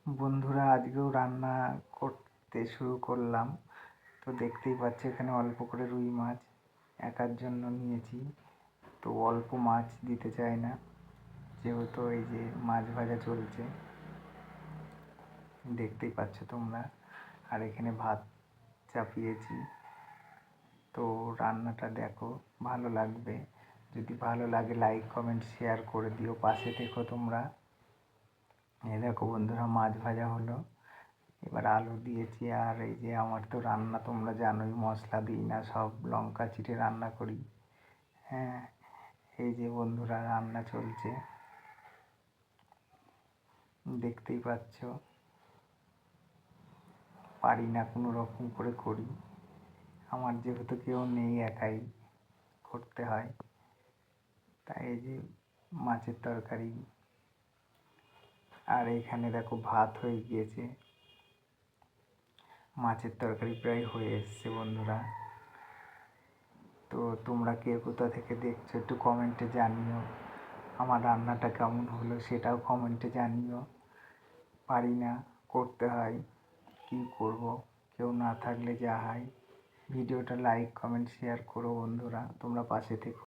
বন্ধুরা, আজকেও রান্না করতে শুরু করলাম। তো দেখতেই পাচ্ছ এখানে অল্প করে রুই মাছ একার জন্য নিয়েছি। তো অল্প মাছ দিতে চাই না, যেহেতু এই যে মাছ ভাজা চলছে দেখতেই পাচ্ছ তোমরা। আর এখানে ভাত চাপিয়েছি। তো রান্নাটা দেখো, ভালো লাগবে। যদি ভালো লাগে লাইক কমেন্ট শেয়ার করে দিও, পাশে থেকো তোমরা। এই দেখো বন্ধুরা, মাছ ভাজা হলো, এবার আলু দিয়েছি। আর এই যে আমার তো রান্না তোমরা জানোই, মশলা দিই না, সব লঙ্কা চিটে রান্না করি। হ্যাঁ, এই যে বন্ধুরা রান্না চলছে, দেখতেই পাচ্ছ। পারি না, কোনো রকম করে করি। আমার যেহেতু কেউ নেই, একাই করতে হয়। তাই এই যে মাছের তরকারি। আর এখানে দেখো ভাত হয়ে গিয়েছে, মাছের তরকারি প্রায় হয়ে এসছে বন্ধুরা। তো তোমরা কে কোথা থেকে দেখছো একটু কমেন্টে জানিও। আমার রান্নাটা কেমন হলো সেটাও কমেন্টে জানিও। পারি না, করতে হয়, কী করব, কেউ না থাকলে যা হয়। ভিডিওটা লাইক কমেন্ট শেয়ার করো বন্ধুরা, তোমরা পাশে থেকো।